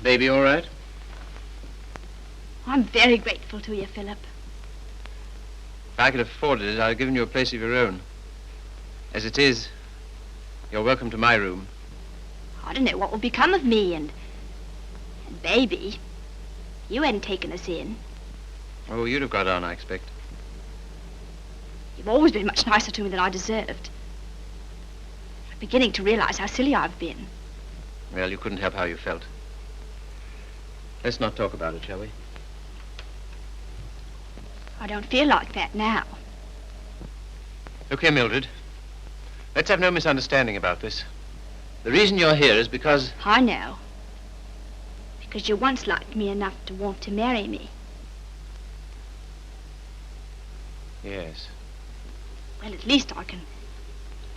Baby all right? I'm very grateful to you, Philip. If I could have afforded it, I'd have given you a place of your own. As it is, you're welcome to my room. I don't know what would become of me and Baby. You hadn't taken us in. Oh, you'd have got on, I expect. You've always been much nicer to me than I deserved. I'm beginning to realize how silly I've been. Well, you couldn't help how you felt. Let's not talk about it, shall we? I don't feel like that now. Look here, Mildred. Let's have no misunderstanding about this. The reason you're here is because... I know. Because you once liked me enough to want to marry me. Yes. Well, at least I can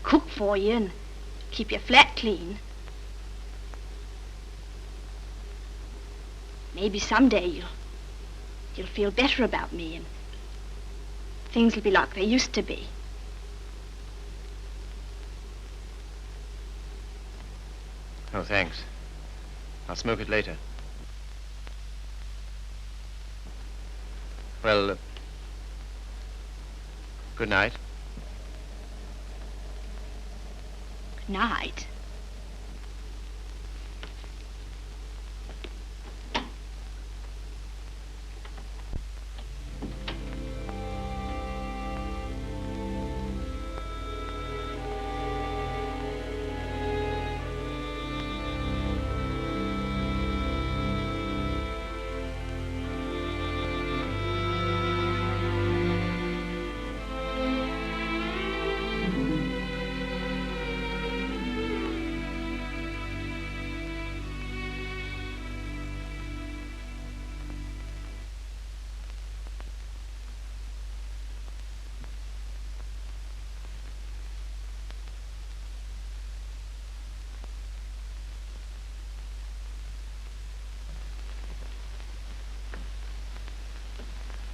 cook for you and keep your flat clean. Maybe someday you'll feel better about me and things will be like they used to be. Oh, thanks. I'll smoke it later. Well, good night. Good night.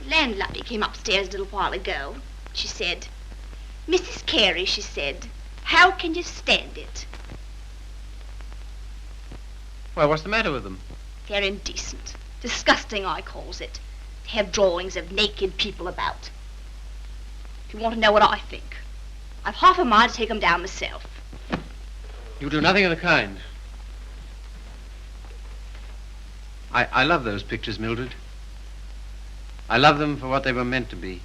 The landlady came upstairs a little while ago. She said, "Mrs. Carey," she said, "how can you stand it?" Well, what's the matter with them? They're indecent. Disgusting, I calls it. To have drawings of naked people about. If you want to know what I think, I've half a mind to take 'em down myself. You do nothing of the kind. I love those pictures, Mildred. I love them for what they were meant to be.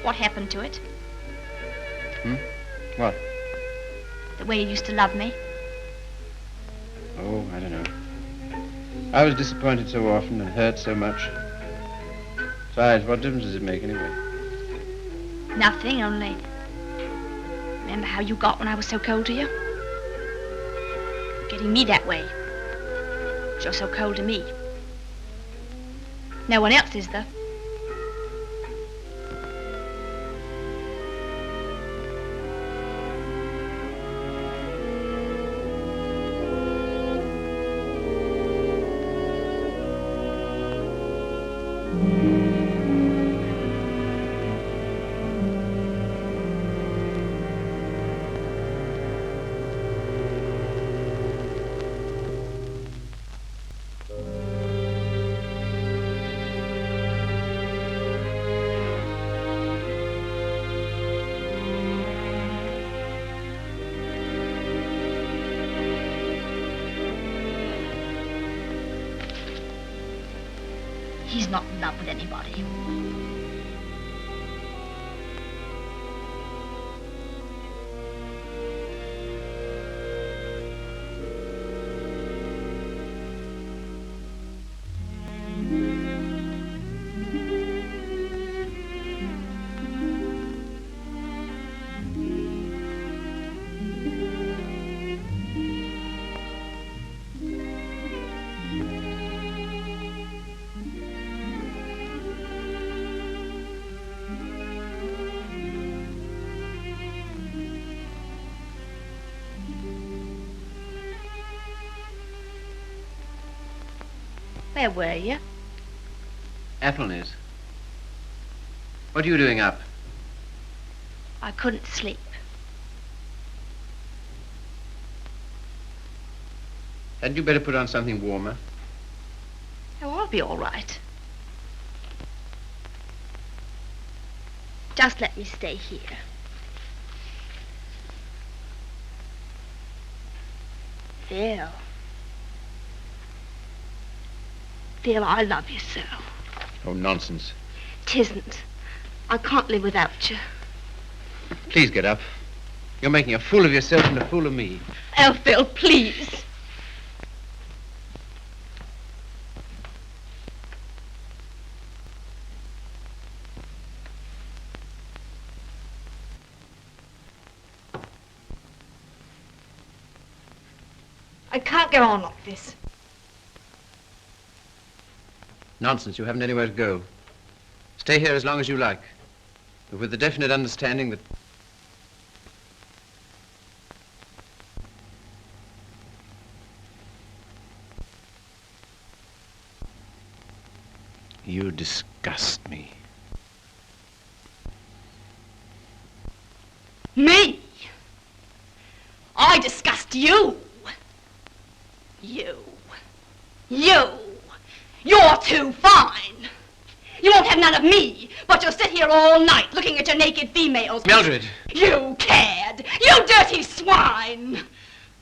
What happened to it? What? The way you used to love me? Oh, I don't know. I was disappointed so often and hurt so much. Besides, what difference does it make anyway? Nothing, only... Remember how you got when I was so cold to you? Getting me that way. You're so cold to me. No one else is, though. He's not in love with anybody. Where were you? Athelney's. What are you doing up? I couldn't sleep. Hadn't you better put on something warmer? Oh, I'll be all right. Just let me stay here. Phil. Phil, I love you so. Oh, nonsense. 'Tisn't. I can't live without you. Please get up. You're making a fool of yourself and a fool of me. Oh, Phil, please. I can't go on like this. Nonsense. You haven't anywhere to go. Stay here as long as you like, but with the definite understanding that... You disgust me. Me? I disgust you. You. You're too fine. You won't have none of me, but you'll sit here all night looking at your naked females. Mildred! You cad! You dirty swine!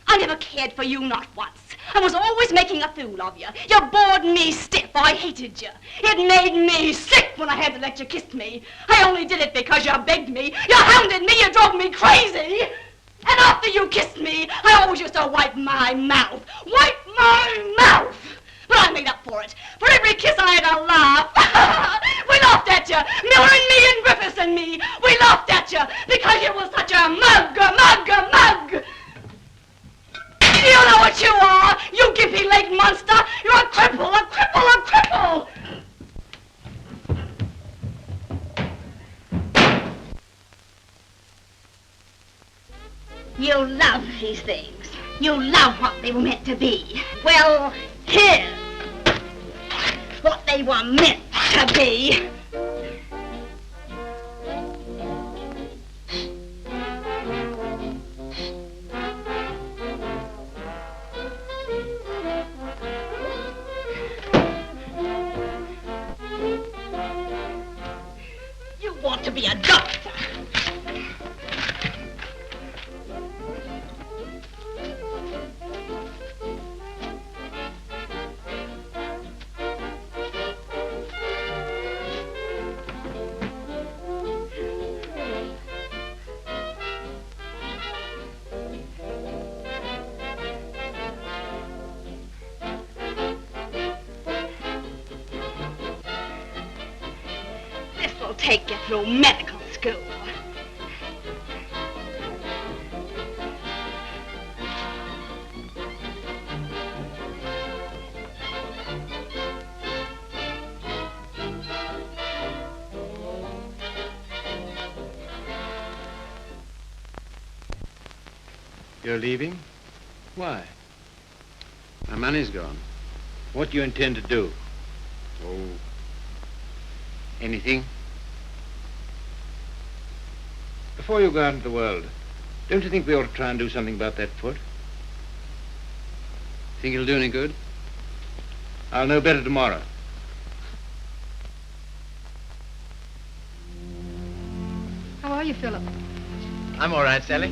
I never cared for you, not once. I was always making a fool of you. You bored me stiff. I hated you. It made me sick when I had to let you kiss me. I only did it because you begged me. You hounded me. You drove me crazy. And after you kissed me, I always used to wipe my mouth. Wipe my mouth! But I made up for it. For every kiss I had a laugh. We laughed at you. Miller and me and Griffiths and me. We laughed at you because you were such a mug. You know what you are, you gimpy-legged monster. You're a cripple, a cripple. You love these things. You love what they were meant to be. Well, here's what they were meant to be. You want to be a doctor. This'll take you through medical school. You're leaving? Why? My money's gone. What do you intend to do? Oh, anything. Before you go out into the world, don't you think we ought to try and do something about that foot? Think it'll do any good? I'll know better tomorrow. How are you, Philip? I'm all right, Sally.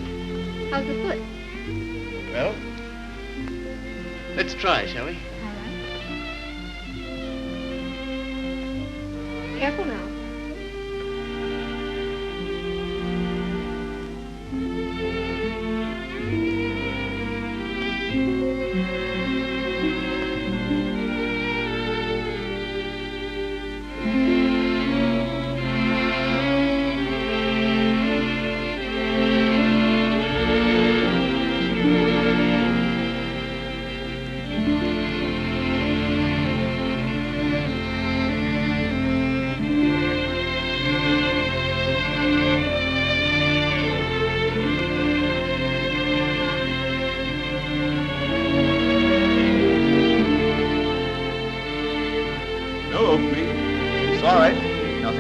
How's the foot? Well, let's try, shall we? All right. Careful now.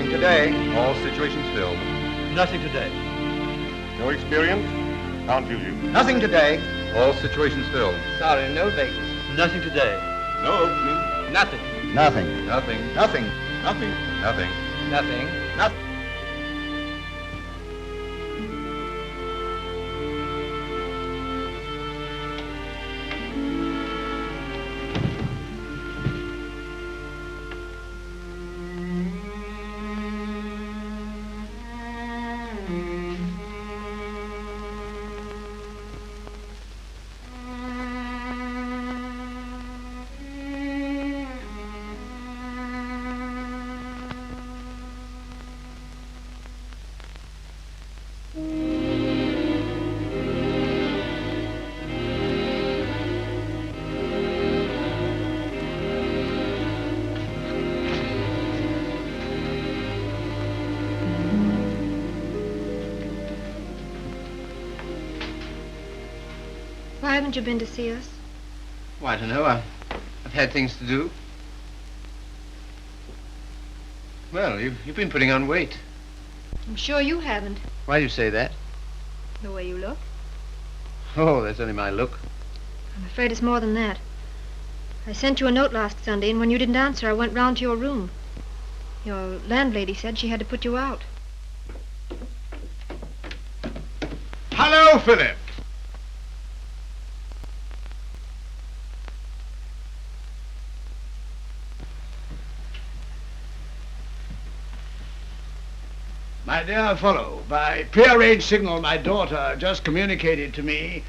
Nothing today. All situations filled. Nothing today. No experience? Can't use you. Nothing today. All situations filled. Sorry, no vacancy. Nothing today. No opening? Nothing. Nothing. Nothing. Nothing. Nothing. Nothing. Nothing. Nothing. Why haven't you been to see us? Well, I don't know. I've had things to do. Well, you've been putting on weight. I'm sure you haven't, Why do you say that? the way you look. Oh, that's only my look. I'm afraid it's more than that. I sent you a note last Sunday, and when you didn't answer, I went round to your room. Your landlady said she had to put you out. Hello, Philip. My dear fellow, by prearranged signal, my daughter just communicated to me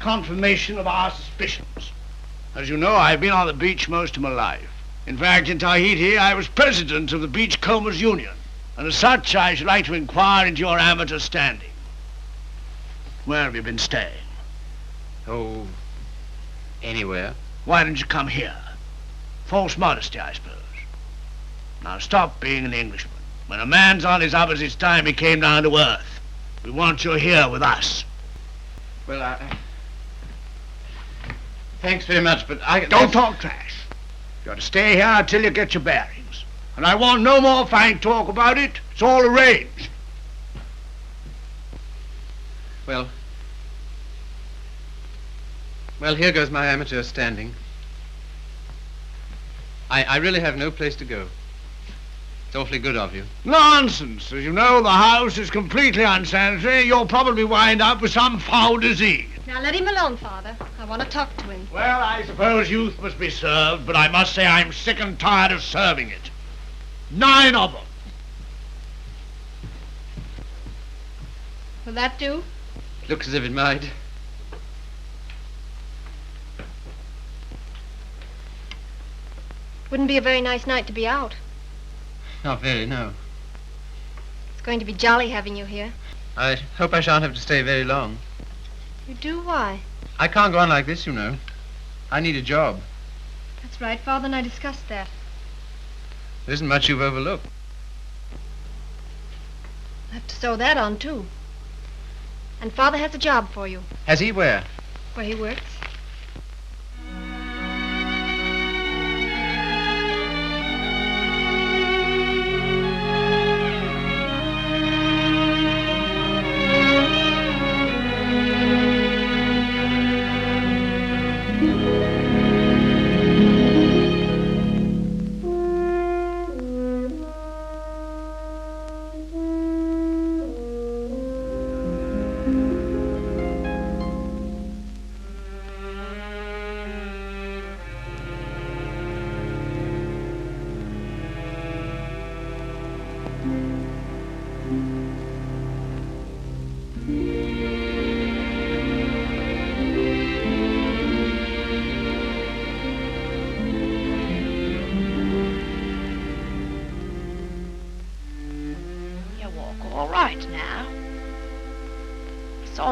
confirmation of our suspicions. As you know, I've been on the beach most of my life. In fact, in Tahiti, I was president of the Beachcombers Union, and as such, I should like to inquire into your amateur standing. Where have you been staying? Oh, anywhere. Why didn't you come here? False modesty, I suppose. Now stop being an Englishman. When a man's on his up, it's time he came down to earth. We want you here with us. Well, thanks very much, but I... Don't talk trash. You ought to stay here until you get your bearings. And I want no more fine talk about it. It's all arranged. Well, here goes my amateur standing. I really have no place to go. It's awfully good of you. Nonsense. As you know, the house is completely unsanitary. You'll probably wind up with some foul disease. Now let him alone, Father. I want to talk to him. Well, I suppose youth must be served, but I must say I'm sick and tired of serving it. 9 of them. Will that do? Looks as if it might. Wouldn't be a very nice night to be out. Not very, no. It's going to be jolly having you here. I hope I shan't have to stay very long. You do? Why? I can't go on like this, you know. I need a job. That's right. Father and I discussed that. There isn't much you've overlooked. I have to sew that on, too. And Father has a job for you. Has he? Where? Where he works.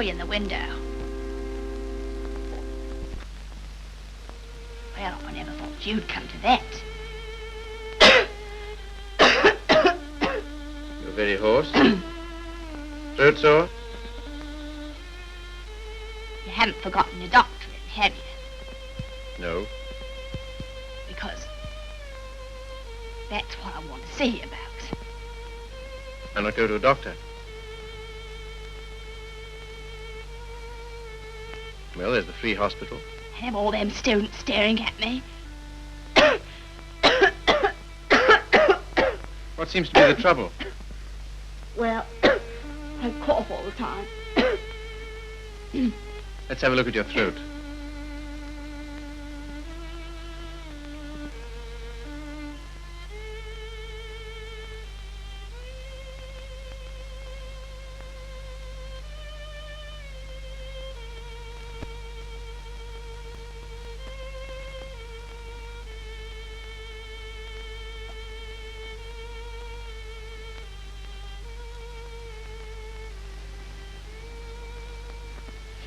In the window. Well, I never thought you'd come to that. You're very hoarse. Throat sore? You haven't forgotten your doctorate, have you? No. Because that's what I want to see you about. Why not go to a doctor? Well, there's the free hospital. Have all them students staring at me. What seems to be the trouble? Well, I cough all the time. Let's have a look at your throat.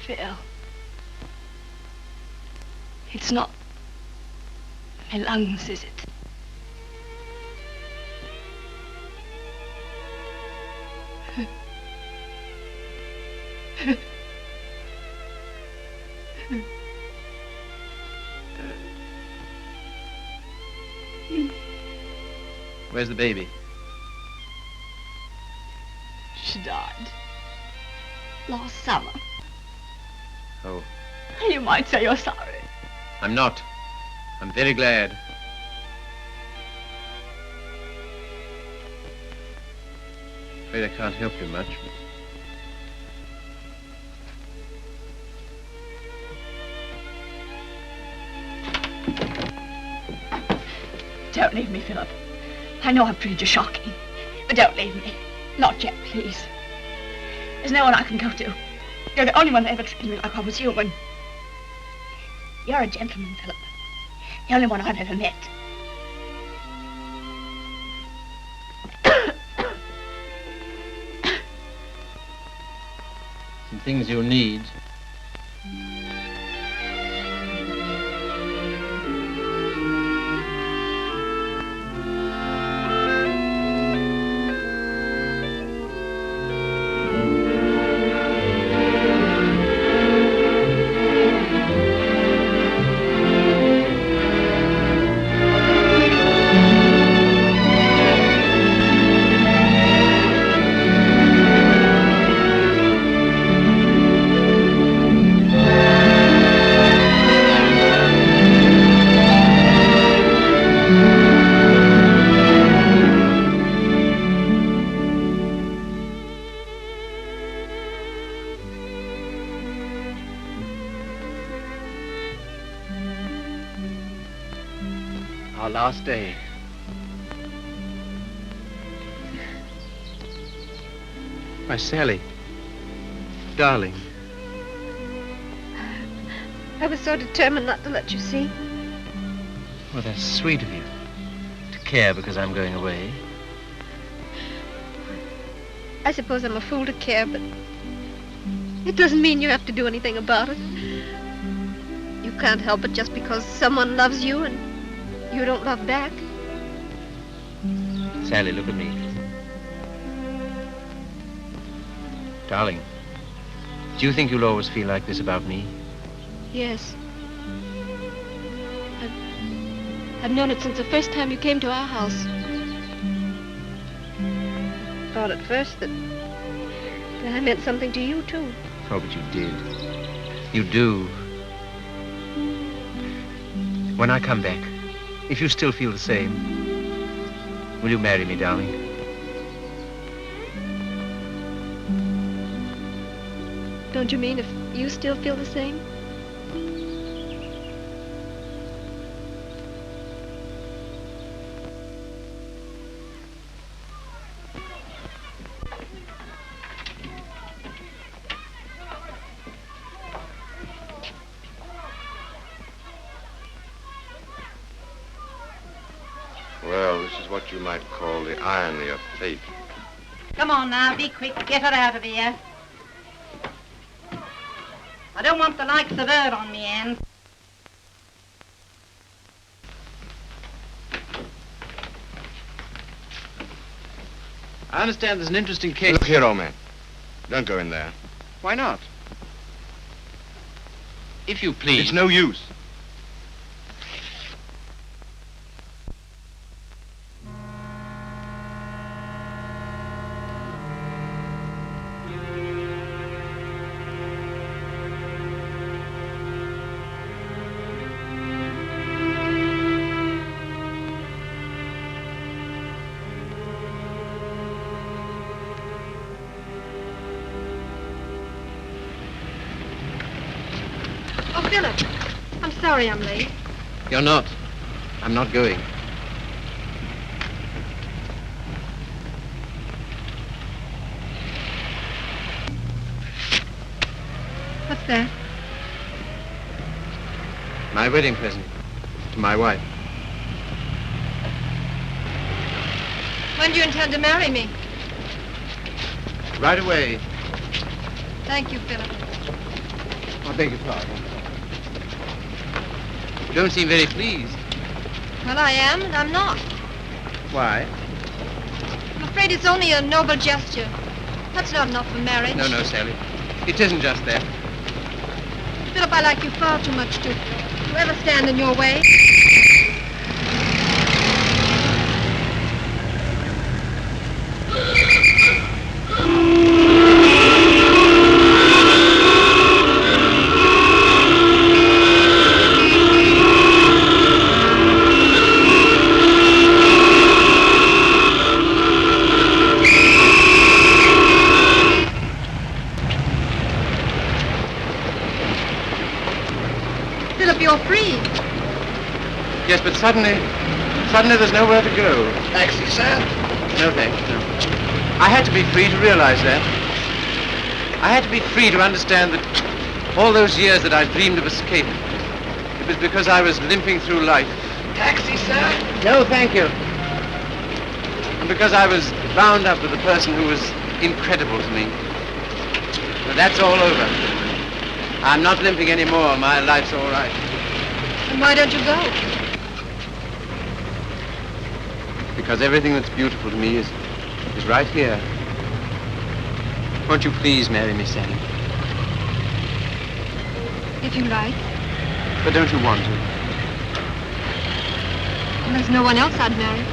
Phil. It's not my lungs, is it? Where's the baby? She died. Last summer. Oh, You might say you're sorry. I'm not. I'm very glad. Afraid I can't help you much. Don't leave me, Philip. I know I've treated you shocking, but don't leave me. Not yet, please. There's no one I can go to. You're the only one that ever treated me like I was human. You're a gentleman, Philip. The only one I've ever met. Some things you need. Our last day. Why, Sally. Darling. I was so determined not to let you see. Well, that's sweet of you. To care because I'm going away. I suppose I'm a fool to care, but it doesn't mean you have to do anything about it. You can't help it just because someone loves you and you don't love back. Sally, look at me. Darling, do you think you'll always feel like this about me? Yes. I've known it since the first time you came to our house. I thought at first that I meant something to you, too. Oh, but you did. You do. When I come back, if you still feel the same, will you marry me, darling? Don't you mean if you still feel the same? Well, this is what you might call the irony of fate. Come on now, be quick. Get her out of here. I don't want the likes of her on me end. I understand there's an interesting case. Look here, old man. Don't go in there. Why not? If you please. It's no use. Philip, I'm sorry I'm late. You're not. I'm not going. What's that? My wedding present to my wife. When do you intend to marry me? Right away. Thank you, Philip. I beg your pardon. You don't seem very pleased. Well, I am, and I'm not. Why? I'm afraid it's only a noble gesture. That's not enough for marriage. No, Sally. It isn't just that. Philip, I like you far too much to ever stand in your way. You're free. Yes, but suddenly there's nowhere to go. Taxi, sir? No, thanks, no. I had to be free to realize that. I had to be free to understand that all those years that I dreamed of escape, it was because I was limping through life. Taxi, sir? No, thank you. And because I was bound up with a person who was incredible to me. But that's all over. I'm not limping anymore. My life's all right. And why don't you go? Because everything that's beautiful to me is right here. Won't you please marry me, Sally? If you like. But don't you want to? Well, there's no one else I'd marry.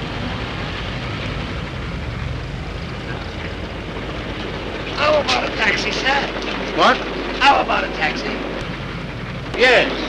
How about a taxi, sir? What? How about a taxi? Yes.